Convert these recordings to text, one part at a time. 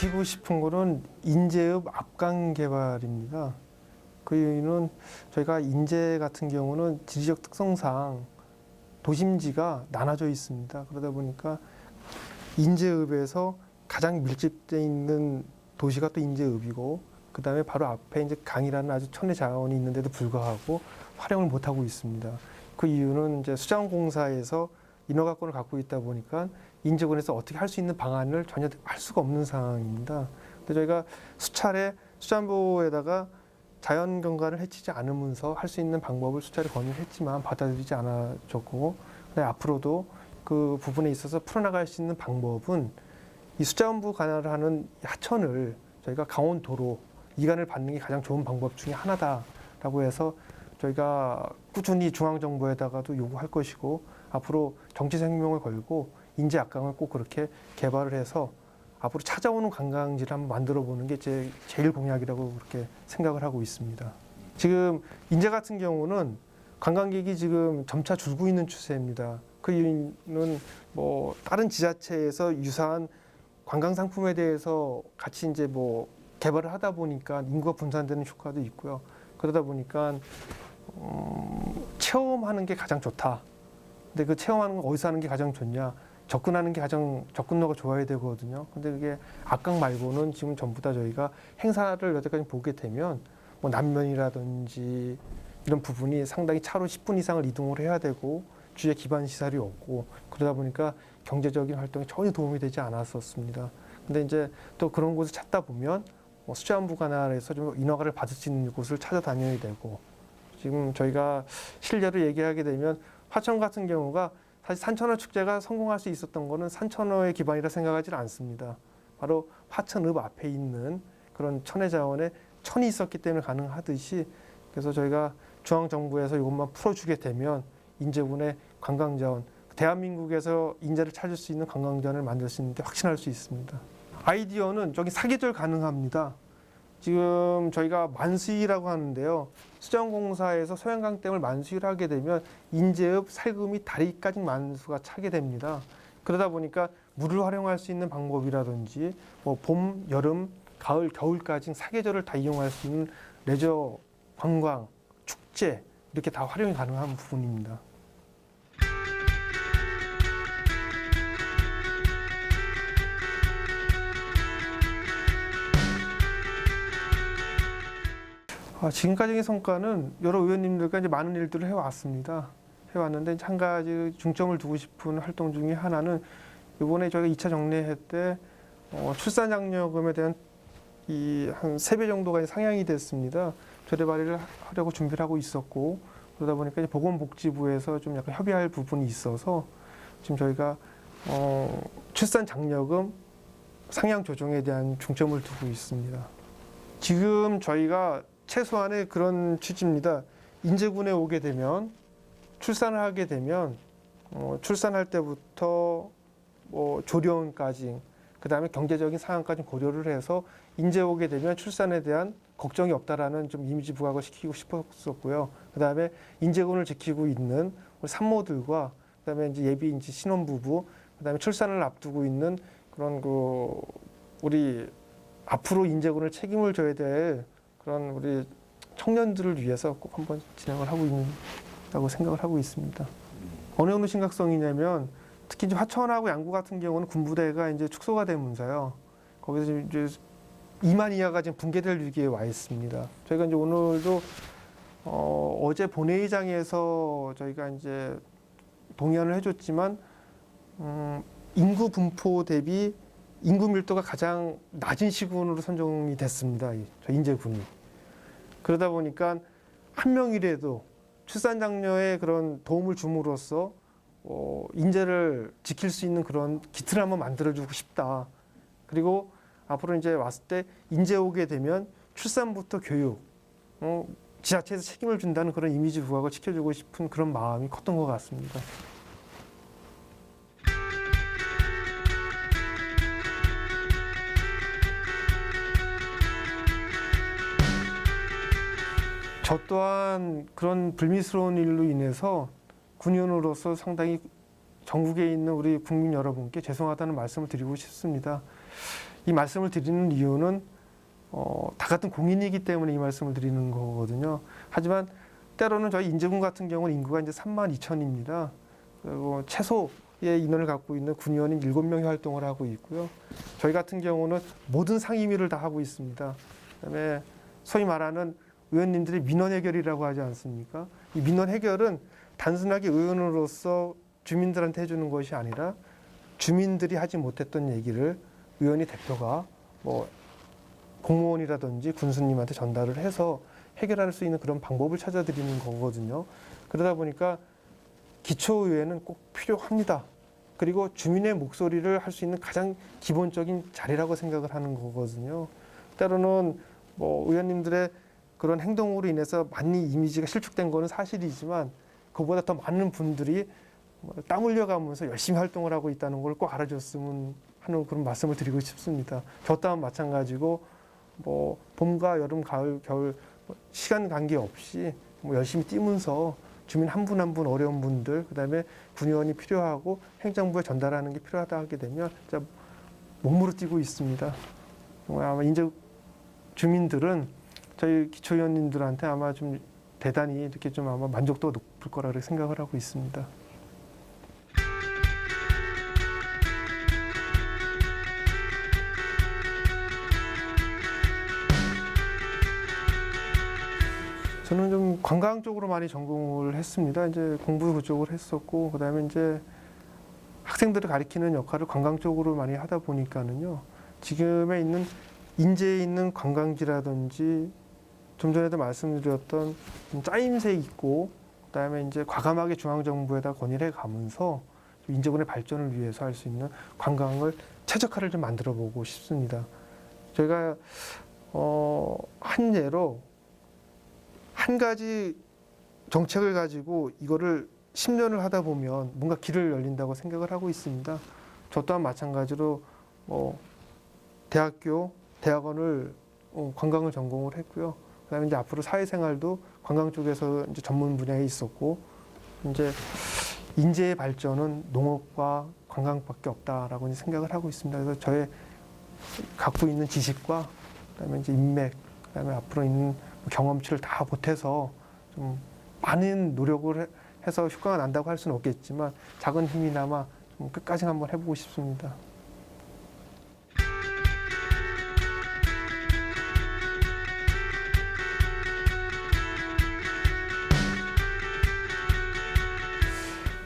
지키고 싶은 거는 인재의 앞강 개발입니다. 그 이유는 저희가 인재 같은 경우는 지리적 특성상 도심지가 나눠져 있습니다. 그러다 보니까 인재읍에서 가장 밀집되어 있는 도시가 또 인재읍이고, 그 다음에 바로 앞에 이제 강이라는 아주 천혜 자원이 있는데도 불구하고 활용을 못 하고 있습니다. 그 이유는 이제 수자원공사에서 인허가권을 갖고 있다 보니까 인재군에서 어떻게 할 수 있는 방안을 전혀 할 수가 없는 상황입니다. 근데 저희가 수차례 수자원부에다가 자연 경관을 해치지 않으면서 할 수 있는 방법을 수차례 건의를 했지만 받아들이지 않아줬고, 앞으로도 그 부분에 있어서 풀어나갈 수 있는 방법은 이 수자원부 관할을 하는 하천을 저희가 강원도로 이관을 받는 게 가장 좋은 방법 중에 하나다라고 해서 저희가 꾸준히 중앙정부에다가도 요구할 것이고, 앞으로 정치 생명을 걸고 인재 악강을 꼭 그렇게 개발을 해서 앞으로 찾아오는 관광지를 한번 만들어 보는 게 제일 공약이라고 그렇게 생각을 하고 있습니다. 지금 인제 같은 경우는 관광객이 지금 점차 줄고 있는 추세입니다. 그 이유는 뭐 다른 지자체에서 유사한 관광 상품에 대해서 같이 이제 뭐 개발을 하다 보니까 인구가 분산되는 효과도 있고요. 그러다 보니까 체험하는 게 가장 좋다. 근데 그 체험하는 건 어디서 하는 게 가장 좋냐? 접근하는 게 가장 접근도가 좋아야 되거든요. 근데 그게 악강 말고는 지금 전부 다 저희가 행사를 여태까지 보게 되면 뭐 남면이라든지 이런 부분이 상당히 차로 10분 이상을 이동을 해야 되고 주위에 기반 시설이 없고 그러다 보니까 경제적인 활동에 전혀 도움이 되지 않았었습니다. 근데 이제 또 그런 곳을 찾다 보면 뭐 수자원부 관할에서 좀 인허가를 받을 수 있는 곳을 찾아다녀야 되고, 지금 저희가 실례로 얘기하게 되면 화천 같은 경우가 사실 산천어 축제가 성공할 수 있었던 거는 산천어의 기반이라 생각하지는 않습니다. 바로 화천읍 앞에 있는 그런 천혜자원에 천이 있었기 때문에 가능하듯이, 그래서 저희가 중앙정부에서 이것만 풀어주게 되면 인제군의 관광자원, 대한민국에서 인재를 찾을 수 있는 관광자원을 만들 수 있는데 확신할 수 있습니다. 아이디어는 저기 사계절 가능합니다. 지금 저희가 만수위라고 하는데요. 수자원공사에서 소양강댐을 만수위를 하게 되면 인제읍, 살금이, 다리까지 만수가 차게 됩니다. 그러다 보니까 물을 활용할 수 있는 방법이라든지 뭐 봄, 여름, 가을, 겨울까지 사계절을 다 이용할 수 있는 레저, 관광, 축제 이렇게 다 활용이 가능한 부분입니다. 지금까지의 성과는 여러 의원님들과 이제 많은 일들을 해왔습니다. 해왔는데 한 가지 중점을 두고 싶은 활동 중에 하나는 이번에 저희가 2차 정례회 때 출산장려금에 대한 한 3배 정도가 상향이 됐습니다. 조례 발의를 하려고 준비를 하고 있었고, 그러다 보니까 이제 보건복지부에서 좀 약간 협의할 부분이 있어서 지금 저희가 출산장려금 상향 조정에 대한 중점을 두고 있습니다. 지금 저희가 최소한의 그런 취지입니다. 인제군에 오게 되면 출산을 하게 되면 출산할 때부터 뭐 조련까지, 그 다음에 경제적인 상황까지 고려를 해서 인제 오게 되면 출산에 대한 걱정이 없다라는 좀 이미지 부각을 시키고 싶었었고요. 그 다음에 인제군을 지키고 있는 우리 산모들과 그 다음에 이제 예비 이제 신혼부부, 그 다음에 출산을 앞두고 있는 그런 우리 앞으로 인제군을 책임을 져야 될 그런 우리 청년들을 위해서 꼭 한번 진행을 하고 있다고 생각을 하고 있습니다. 어느 정도 심각성이냐면 특히 이제 화천하고 양구 같은 경우는 군부대가 이제 축소가 되면서요. 거기서 이제 2만 이하가 지금 붕괴될 위기에 와 있습니다. 저희가 이제 오늘도 어제 본회의장에서 저희가 이제 동의안을 해줬지만 인구 분포 대비 인구 밀도가 가장 낮은 시군으로 선정이 됐습니다. 저 인제군이. 그러다 보니까 한 명이라도 출산 장려에 그런 도움을 줌으로써 인재를 지킬 수 있는 그런 기틀을 한번 만들어주고 싶다. 그리고 앞으로 이제 왔을 때 인재 오게 되면 출산부터 교육, 지자체에서 책임을 준다는 그런 이미지 부각을 지켜주고 싶은 그런 마음이 컸던 것 같습니다. 저 또한 그런 불미스러운 일로 인해서 군인으로서 상당히 전국에 있는 우리 국민 여러분께 죄송하다는 말씀을 드리고 싶습니다. 이 말씀을 드리는 이유는 다 같은 공인이기 때문에 이 말씀을 드리는 거거든요. 하지만 때로는 저희 인제군 같은 경우는 인구가 이제 32,000입니다. 그리고 최소의 인원을 갖고 있는 군의원이 7명이 활동을 하고 있고요. 저희 같은 경우는 모든 상임위를 다 하고 있습니다. 그다음에 소위 말하는 의원님들의 민원 해결이라고 하지 않습니까? 이 민원 해결은 단순하게 의원으로서 주민들한테 해주는 것이 아니라 주민들이 하지 못했던 얘기를 의원이 대표가 뭐 공무원이라든지 군수님한테 전달을 해서 해결할 수 있는 그런 방법을 찾아드리는 거거든요. 그러다 보니까 기초의회는 꼭 필요합니다. 그리고 주민의 목소리를 할 수 있는 가장 기본적인 자리라고 생각을 하는 거거든요. 때로는 뭐 의원님들의 그런 행동으로 인해서 많이 이미지가 실축된 거는 사실이지만 그보다 더 많은 분들이 땀 흘려가면서 열심히 활동을 하고 있다는 걸 꼭 알아줬으면 하는 그런 말씀을 드리고 싶습니다. 저 또한 마찬가지고 뭐 봄과 여름, 가을, 겨울 시간 관계 없이 뭐 열심히 뛰면서 주민 한 분 한 분 어려운 분들 그다음에 군의원이 필요하고 행정부에 전달하는 게 필요하다 하게 되면 진짜 몸으로 뛰고 있습니다. 정말 아마 인제 주민들은 저희 기초의원님들한테 아마 좀 대단히 이렇게 좀 아마 만족도가 높을 거라 생각을 하고 있습니다. 저는 좀 관광 쪽으로 많이 전공을 했습니다. 이제 공부 그쪽으로 했었고, 그다음에 이제 학생들을 가리키는 역할을 관광 쪽으로 많이 하다 보니까는요. 지금에 있는 인제에 있는 관광지라든지 좀 전에도 말씀드렸던 좀 짜임새 있고, 그다음에 이제 과감하게 중앙 정부에다 건의를 해가면서 인제군의 발전을 위해서 할 수 있는 관광을 최적화를 좀 만들어 보고 싶습니다. 저희가 한 예로 한 가지 정책을 가지고 이거를 10년을 하다 보면 뭔가 길을 열린다고 생각을 하고 있습니다. 저 또한 마찬가지로 대학원을 관광을 전공을 했고요. 그다음에 이제 앞으로 사회생활도 관광 쪽에서 이제 전문 분야에 있었고, 이제 인제의 발전은 농업과 관광밖에 없다라고 생각을 하고 있습니다. 그래서 저의 갖고 있는 지식과 그다음에 이제 인맥, 그다음에 앞으로 있는 경험치를 다 보태서 좀 많은 노력을 해서 효과가 난다고 할 수는 없겠지만 작은 힘이나마 좀 끝까지 한번 해보고 싶습니다.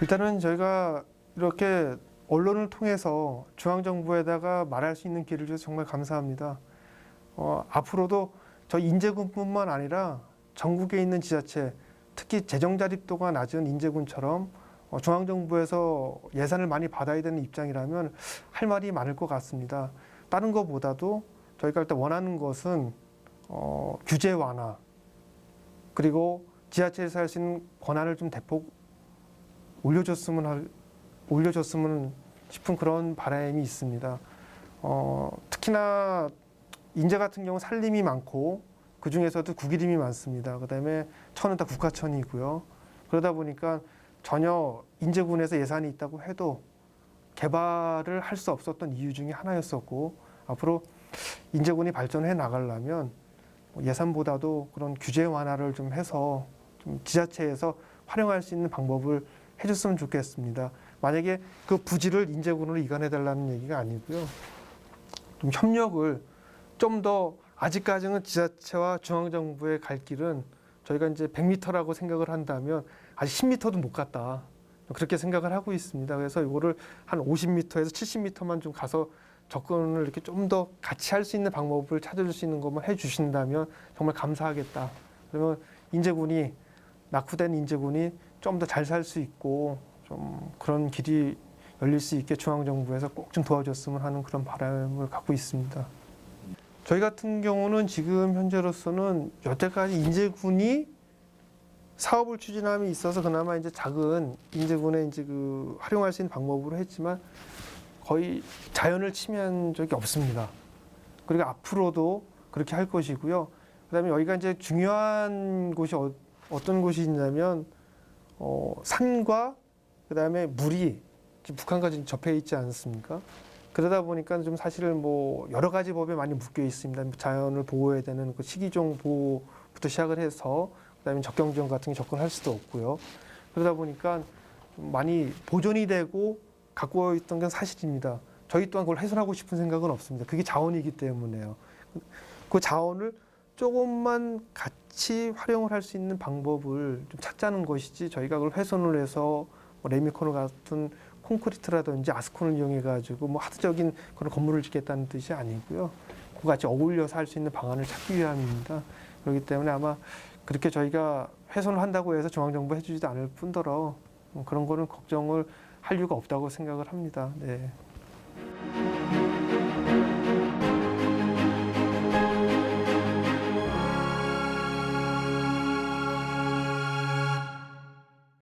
일단은 저희가 이렇게 언론을 통해서 중앙정부에다가 말할 수 있는 기회를 주셔서 정말 감사합니다. 앞으로도 저희 인제군뿐만 아니라 전국에 있는 지자체, 특히 재정 자립도가 낮은 인제군처럼 중앙정부에서 예산을 많이 받아야 되는 입장이라면 할 말이 많을 것 같습니다. 다른 것보다도 저희가 일단 원하는 것은 규제 완화, 그리고 지자체에서 할 수 있는 권한을 좀 대폭 올려줬으면 싶은 그런 바람이 있습니다. 특히나 인제 같은 경우 산림이 많고 그 중에서도 국유림이 많습니다. 그다음에 천은 다 국가천이고요. 그러다 보니까 전혀 인제군에서 예산이 있다고 해도 개발을 할 수 없었던 이유 중에 하나였었고, 앞으로 인제군이 발전해 나가려면 예산보다도 그런 규제 완화를 좀 해서 좀 지자체에서 활용할 수 있는 방법을 해줬으면 좋겠습니다. 만약에 그 부지를 인제군으로 이관해달라는 얘기가 아니고요. 좀 협력을 좀 더, 아직까지는 지자체와 중앙정부의 갈 길은 저희가 이제 100m라고 생각을 한다면 아직 10m도 못 갔다. 그렇게 생각을 하고 있습니다. 그래서 이거를 한 50m에서 70m만 좀 가서 접근을 이렇게 좀 더 같이 할 수 있는 방법을 찾아줄 수 있는 것만 해주신다면 정말 감사하겠다. 그러면 인제군이, 낙후된 인제군이 좀 더 잘 살 수 있고 좀 그런 길이 열릴 수 있게 중앙정부에서 꼭 좀 도와줬으면 하는 그런 바람을 갖고 있습니다. 저희 같은 경우는 지금 현재로서는 여태까지 인제군이 사업을 추진함에 있어서 그나마 이제 작은 인제군의 이제 그 활용할 수 있는 방법으로 했지만 거의 자연을 침해한 적이 없습니다. 그리고 앞으로도 그렇게 할 것이고요. 그다음에 여기가 이제 중요한 곳이 어떤 곳이 있냐면 산과 그다음에 물이 북한과 지금 접해 있지 않습니까? 그러다 보니까 좀 사실 뭐 여러 가지 법에 많이 묶여 있습니다. 자연을 보호해야 되는 그 식이종 보호부터 시작을 해서 그다음에 적경지원 같은 게 접근할 수도 없고요. 그러다 보니까 많이 보존이 되고 갖고 있던 건 사실입니다. 저희 또한 그걸 훼손하고 싶은 생각은 없습니다. 그게 자원이기 때문에요. 그 자원을 조금만 같이 활용을 할 수 있는 방법을 좀 찾자는 것이지 저희가 그걸 훼손을 해서 뭐 레미콘 같은 콘크리트라든지 아스콘을 이용해 가지고 뭐 하드적인 그런 건물을 짓겠다는 뜻이 아니고요. 그와 같이 어울려서 할 수 있는 방안을 찾기 위함입니다. 그렇기 때문에 아마 그렇게 저희가 훼손을 한다고 해서 중앙정부 해주지도 않을 뿐더러 그런 거는 걱정을 할 이유가 없다고 생각을 합니다. 네.